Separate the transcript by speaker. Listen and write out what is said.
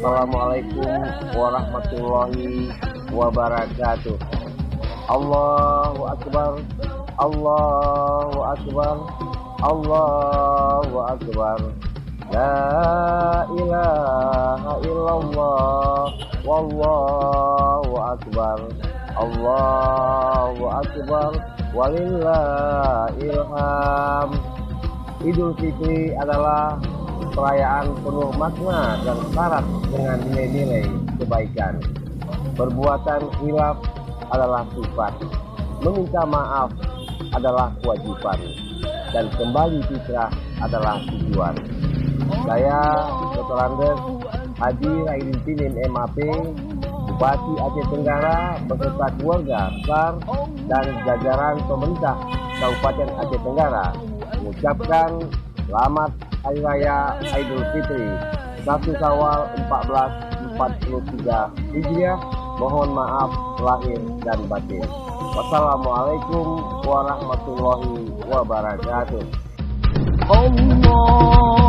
Speaker 1: Assalamualaikum warahmatullahi wabarakatuh. Allahu Akbar, Allahu Akbar, Allahu Akbar. La ilaha illallah, wallahu akbar. Allahu Akbar, walillahil hamd. Idul Fitri adalah perayaan penuh makna dan syarat dengan nilai-nilai kebaikan. Perbuatan hilaf adalah sifat, meminta maaf adalah kewajiban, dan kembali fitrah adalah tujuan. Saya, Dr. Andes Haji Raidin MAP, Bupati Aceh Tenggara beserta keluarga besar dan jajaran pemerintah Kabupaten Aceh Tenggara mengucapkan selamat Hari Raya Idul Fitri 1 Syawal 1443 Hijriah. Mohon maaf lahir dan batin. Wassalamualaikum warahmatullahi wabarakatuh.
Speaker 2: Allah